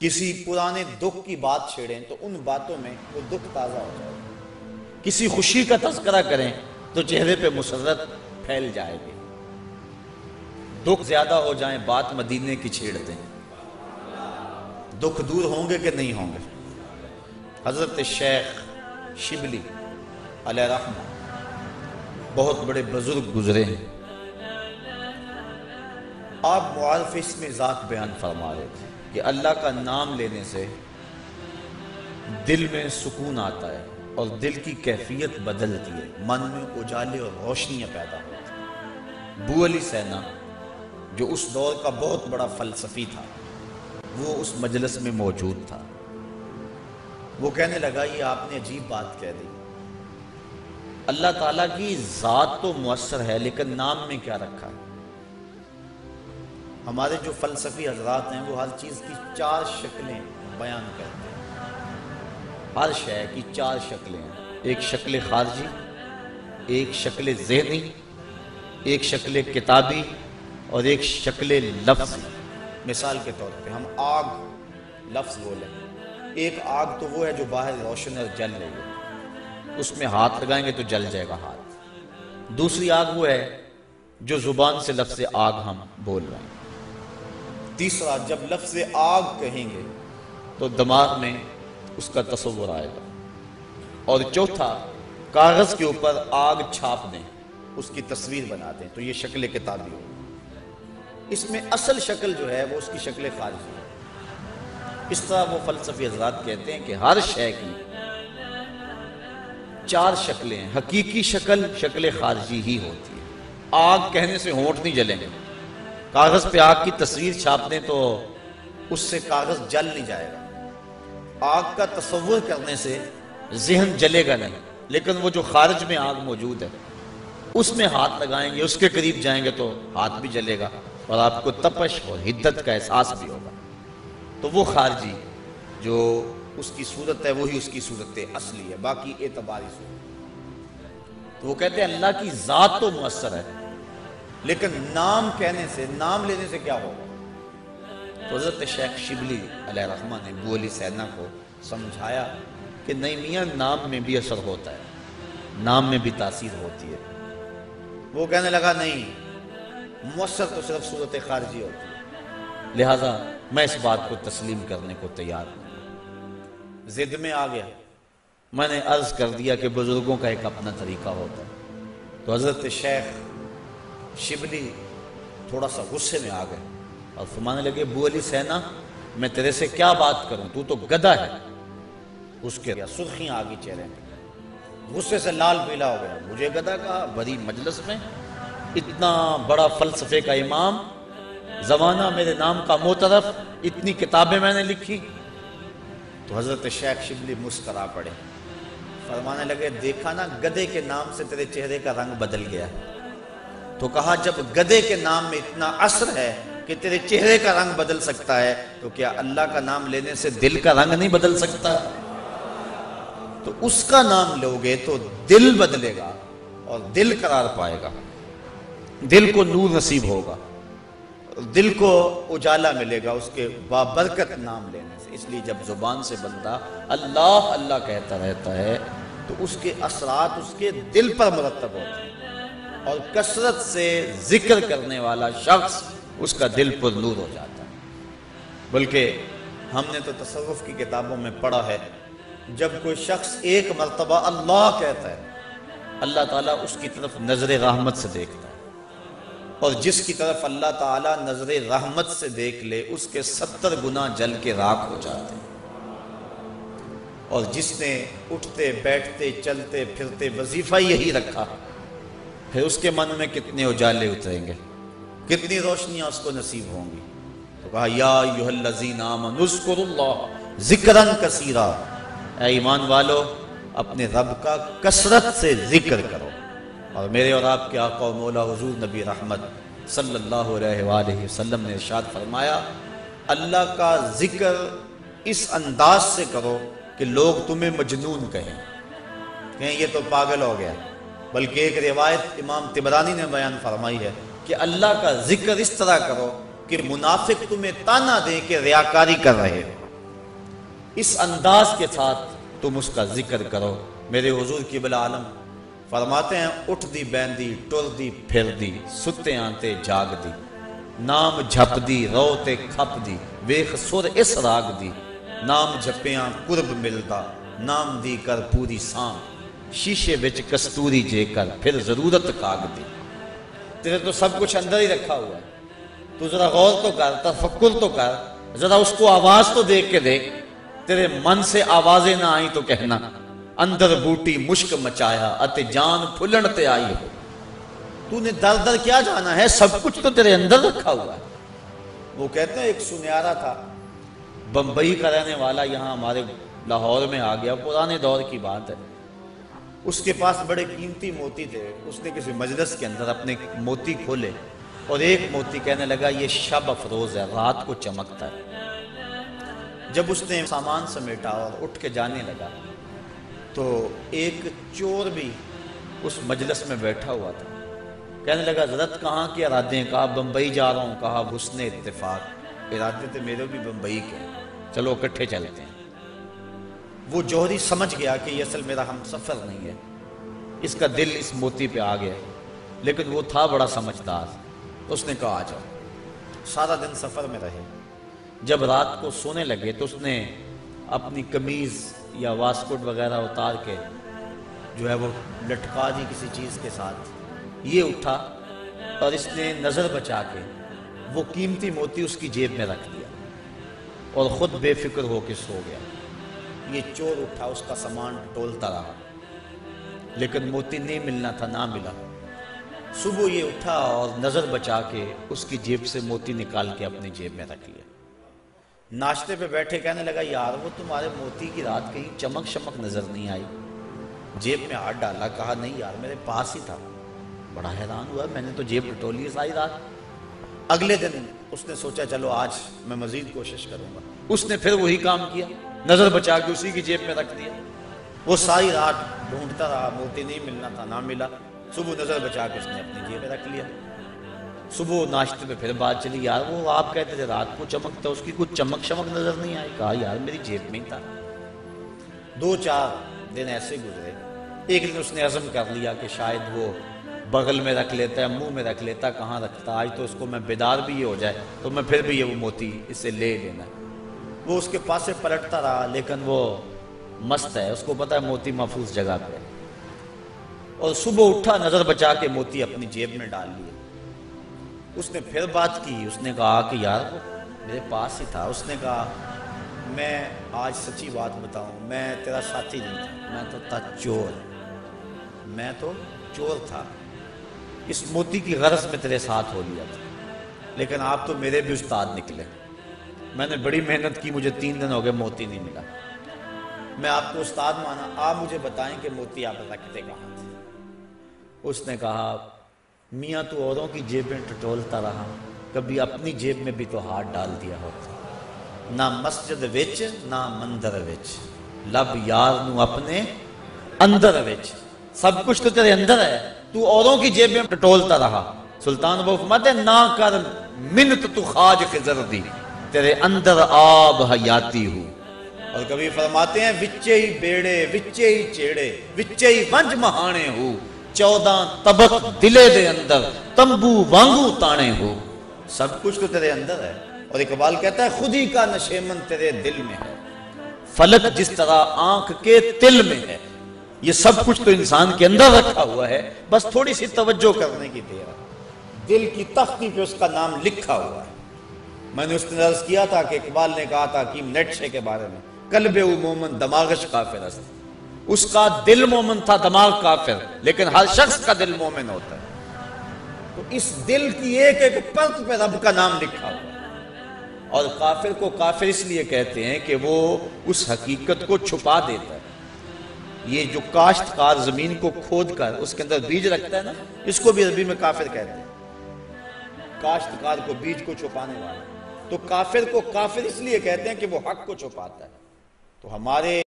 کسی پرانے دکھ کی بات چھیڑیں تو ان باتوں میں وہ دکھ تازہ ہو جائے گا، کسی خوشی کا تذکرہ کریں تو چہرے پہ مسرت پھیل جائے گی، دکھ زیادہ ہو جائیں بات مدینے کی چھیڑ دیں، دکھ دور ہوں گے کہ نہیں ہوں گے؟ حضرت شیخ شبلی علیہ رحمہ بہت بڑے بزرگ گزرے ہیں، آپ معارف اس میں ذات بیان فرما رہے تھے کہ اللہ کا نام لینے سے دل میں سکون آتا ہے اور دل کی کیفیت بدلتی ہے، من میں اجالے اور روشنیاں پیدا ہوتی ہیں۔ ابو علی سینا جو اس دور کا بہت بڑا فلسفی تھا، وہ اس مجلس میں موجود تھا، وہ کہنے لگا یہ آپ نے عجیب بات کہہ دی، اللہ تعالیٰ کی ذات تو مؤثر ہے لیکن نام میں کیا رکھا ہے؟ ہمارے جو فلسفی حضرات ہیں وہ ہر چیز کی 4 شکلیں بیان کرتے ہیں، ہر شے کی 4 شکلیں ہیں، ایک شکل خارجی، ایک شکل ذہنی، ایک شکل کتابی اور ایک شکل لفظی۔ مثال کے طور پہ ہم آگ لفظ بولیں، ایک آگ تو وہ ہے جو باہر روشن اور جل رہی ہے، اس میں ہاتھ لگائیں گے تو جل جائے گا ہاتھ۔ دوسری آگ وہ ہے جو زبان سے لفظ آگ ہم بول رہے ہیں۔ تیسرا، جب لفظ آگ کہیں گے تو دماغ میں اس کا تصور آئے گا۔ اور چوتھا، کاغذ کے اوپر آگ چھاپ دیں، اس کی تصویر بنا دیں تو یہ شکل کتابی ہو۔ اس میں اصل شکل جو ہے وہ اس کی شکل خارجی ہے۔ اس طرح وہ فلسفی حضرات کہتے ہیں کہ ہر شے کی 4 شکلیں ہیں، حقیقی شکل شکل خارجی ہی ہوتی ہے۔ آگ کہنے سے ہونٹ نہیں جلیں گے، کاغذ پہ آگ کی تصویر چھاپ دیں تو اس سے کاغذ جل نہیں جائے گا، آگ کا تصور کرنے سے ذہن جلے گا نہیں، لیکن وہ جو خارج میں آگ موجود ہے اس میں ہاتھ لگائیں گے، اس کے قریب جائیں گے تو ہاتھ بھی جلے گا اور آپ کو تپش اور حدت کا احساس بھی ہوگا۔ تو وہ خارجی جو اس کی صورت ہے وہی اس کی صورت اصلی ہے، باقی اعتباری صورت۔ تو وہ کہتے ہیں اللہ کی ذات تو مؤثر ہے لیکن نام کہنے سے، نام لینے سے کیا ہوگا؟ تو حضرت شیخ شبلی علیہ رحمہ نے ابو علی سینا کو سمجھایا کہ نہیں میاں، نام میں بھی اثر ہوتا ہے، نام میں بھی تاثیر ہوتی ہے۔ وہ کہنے لگا نہیں، مؤثر تو صرف صورت خارجی ہوتی ہے، لہٰذا میں اس بات کو تسلیم کرنے کو تیار ہوں۔ ضد میں آ گیا، میں نے عرض کر دیا کہ بزرگوں کا ایک اپنا طریقہ ہوتا ہے۔ تو حضرت شیخ شبلی تھوڑا سا غصے میں آ گئے اور فرمانے لگے ابو علی سینا، میں تیرے سے کیا بات کروں، تو تو گدھا ہے۔ اس کے سرخیاں آ گئی چہرے میں، غصے سے لال پیلا ہو گیا، مجھے گدھا کہا، بڑی مجلس میں اتنا بڑا فلسفے کا امام، زمانہ میرے نام کا معترف، اتنی کتابیں میں نے لکھی۔ تو حضرت شیخ شبلی مسکرا پڑے، فرمانے لگے دیکھا نا، گدھے کے نام سے تیرے چہرے کا رنگ بدل گیا۔ تو کہا جب گدھے کے نام میں اتنا اثر ہے کہ تیرے چہرے کا رنگ بدل سکتا ہے تو کیا اللہ کا نام لینے سے دل کا رنگ نہیں بدل سکتا؟ تو اس کا نام لوگے تو دل بدلے گا اور دل قرار پائے گا، دل کو نور نصیب ہوگا، دل کو اجالا ملے گا اس کے بابرکت نام لینے سے۔ اس لیے جب زبان سے بندہ اللہ اللہ کہتا رہتا ہے تو اس کے اثرات اس کے دل پر مرتب ہوتے ہیں، اور کثرت سے ذکر کرنے والا شخص اس کا دل پر نور ہو جاتا ہے۔ بلکہ ہم نے تو تصوف کی کتابوں میں پڑھا ہے، جب کوئی شخص ایک مرتبہ اللہ کہتا ہے، اللہ تعالیٰ اس کی طرف نظر رحمت سے دیکھتا ہے، اور جس کی طرف اللہ تعالیٰ نظر رحمت سے دیکھ لے اس کے 70 گنا جل کے راکھ ہو جاتے ہیں۔ اور جس نے اٹھتے بیٹھتے چلتے پھرتے وظیفہ یہی رکھا، پھر اس کے من میں کتنے اجالے اتریں گے، کتنی روشنیاں اس کو نصیب ہوں گی۔ تو کہا یا ایھا الذین آمنوا اذکروا اللہ ذکرا کثیرا، اے ایمان والو اپنے رب کا کثرت سے ذکر کرو۔ اور میرے اور آپ کے آقا و مولا حضور نبی رحمت صلی اللہ علیہ وآلہ وسلم نے ارشاد فرمایا، اللہ کا ذکر اس انداز سے کرو کہ لوگ تمہیں مجنون کہیں یہ تو پاگل ہو گیا۔ بلکہ ایک روایت امام طبرانی نے بیان فرمائی ہے کہ اللہ کا ذکر اس طرح کرو کہ منافق تمہیں تانا دیں کہ ریاکاری کر رہے ہو۔ اس انداز کے ساتھ تم اس کا ذکر کرو۔ میرے حضور قبلہ عالم فرماتے ہیں اٹھ دی بیندی ٹر دی پھر دی ستے آنتے جاگ دی نام جھپ دی رو تے کھپ دی ویخ سر اس راگ دی نام جھپیاں قرب ملدا نام دی کر پوری سام شیشے وچ کستوری جے کر پھر ضرورت کاغ دی۔ تیرے تو سب کچھ اندر ہی رکھا ہوا ہے، تو ذرا غور تو کر، تفکر تو کر، ذرا اس کو آواز تو دیکھ کے دیکھ۔ تیرے من سے آوازیں نہ آئیں تو کہنا اندر بوٹی مشک مچایا اتے جان پھلن تے آئی ہو۔ تو نے در در کیا جانا ہے، سب کچھ تو تیرے اندر رکھا ہوا ہے۔ وہ کہتے ہیں ایک سنیارا تھا بمبئی کا رہنے والا، یہاں ہمارے لاہور میں آ گیا، پرانے دور کی بات ہے۔ اس کے پاس بڑے قیمتی موتی تھے، اس نے کسی مجلس کے اندر اپنے موتی کھولے اور ایک موتی کہنے لگا یہ شب افروز ہے، رات کو چمکتا ہے۔ جب اس نے سامان سمیٹا اور اٹھ کے جانے لگا تو ایک چور بھی اس مجلس میں بیٹھا ہوا تھا، کہنے لگا حضرت کہاں کے ارادے ہیں؟ کہا بمبئی جا رہا ہوں۔ کہا حسن اتفاق، ارادے تھے میرے بھی بمبئی کے، چلو اکٹھے چلتے ہیں۔ وہ جوہری سمجھ گیا کہ یہ اصل میرا ہم سفر نہیں ہے، اس کا دل اس موتی پہ آ گیا، لیکن وہ تھا بڑا سمجھدار، اس نے کہا آ جاؤ۔ سارا دن سفر میں رہے، جب رات کو سونے لگے تو اس نے اپنی قمیض یا واسکٹ وغیرہ اتار کے جو ہے وہ لٹکا دی کسی چیز کے ساتھ۔ یہ اٹھا اور اس نے نظر بچا کے وہ قیمتی موتی اس کی جیب میں رکھ دیا اور خود بے فکر ہو کے سو گیا۔ یہ چور اٹھا، اس کا سامان ٹولتا رہا، لیکن موتی نہیں ملنا تھا، نہ ملا۔ صبح یہ اٹھا اور نظر بچا کے اس کی جیب سے موتی نکال کے اپنی جیب میں رکھ لیا۔ ناشتے پہ بیٹھے کہنے لگا یار وہ تمہارے موتی کی رات کہیں چمک شمک نظر نہیں آئی؟ جیب میں ہاتھ ڈالا، کہا نہیں یار میرے پاس ہی تھا۔ بڑا حیران ہوا، میں نے تو جیب ٹٹولی ساری رات۔ اگلے دن اس نے سوچا چلو آج میں مزید کوشش کروں گا۔ اس نے پھر وہی کام کیا، نظر بچا کے اسی کی جیب میں رکھ دیا۔ وہ ساری رات ڈھونڈتا رہا، موتی نہیں ملنا تھا، نہ ملا۔ صبح نظر بچا کے اس نے اپنی جیب میں رکھ لیا۔ صبح ناشتے پہ پھر بات چلی، یار وہ آپ کہتے تھے رات کو چمکتا، اس کی کچھ چمک شمک نظر نہیں آئی؟ کہا یار میری جیب میں ہی تھا۔ 2-4 دن ایسے گزرے۔ ایک دن اس نے عزم کر لیا کہ شاید وہ بغل میں رکھ لیتا ہے، منہ میں رکھ لیتا، کہاں رکھتا، آج تو اس کو میں بیدار بھی یہ ہو جائے تو میں پھر بھی یہ وہ موتی اس سے لے لینا۔ وہ اس کے پاس سے پلٹتا رہا، لیکن وہ مست ہے، اس کو پتا ہے موتی محفوظ جگہ پہ۔ اور صبح اٹھا، نظر بچا کے موتی اپنی جیب میں ڈال لیے۔ اس نے پھر بات کی، اس نے کہا کہ یار وہ میرے پاس ہی تھا۔ اس نے کہا میں آج سچی بات بتاؤں، میں تیرا ساتھی نہیں تھا، میں تو تھا چور، میں تو چور تھا، اس موتی کی غرض میں تیرے ساتھ ہو لیا تھا، لیکن آپ تو میرے بھی استاد نکلے۔ میں نے بڑی محنت کی، مجھے 3 دن ہو گئے موتی نہیں ملا، میں آپ کو استاد مانا، آپ مجھے بتائیں کہ موتی آپ رکھتے کہاں تھے؟ اس نے کہا میاں تو اوروں کی جیبیں ٹٹولتا رہا، کبھی اپنی جیب میں بھی تو ہاتھ ڈال دیا ہوتا، نہ مسجد وچ نہ مندر وچ، لب یار نو اپنے اندر وچ، سب کچھ تو تیرے اندر ہے، تو اوروں کی جیب میں ٹٹولتا رہا۔ سلطان وہ فرماتے ہیں نہ کر منت تو خواج خضر دی، تیرے اندر آب حیاتی ہوں۔ اور کبھی فرماتے ہیں وچے ہی بیڑے وچے ہی چیڑے وچے ہی ونج مہانے ہو، 14 طبق دلے دے اندر تمبو وانگو تانے ہو، سب کچھ تو تیرے اندر ہے۔ اور اقبال کہتا ہے خود ہی کا نشیمن تیرے دل میں ہے، فلک جس طرح آنکھ کے تل میں ہے، یہ سب کچھ تو انسان کے اندر رکھا ہوا ہے، بس تھوڑی سی توجہ کرنے کی دیر ہے۔ دل کی تختی پہ اس کا نام لکھا ہوا ہے۔ میں نے اس نے عرض کیا تھا کہ اقبال نے کہا تھا حکیم نیٹشے کے بارے میں، قلب او مومن دماغش کافر است، اس کا دل مومن تھا، دماغ کافر، لیکن ہر شخص کا دل مومن ہوتا ہے۔ تو اس دل کی ایک ایک پرت پہ رب کا نام لکھا ہوا ہے۔ اور کافر کو کافر اس لیے کہتے ہیں کہ وہ اس حقیقت کو چھپا دیتا ہے۔ یہ جو کاشتکار زمین کو کھود کر اس کے اندر بیج رکھتا ہے نا، اس کو بھی عربی میں کافر کہتے ہیں، کاشتکار کو بیج کو چھپانے والا۔ تو کافر کو کافر اس لیے کہتے ہیں کہ وہ حق کو چھپاتا ہے۔ تو ہمارے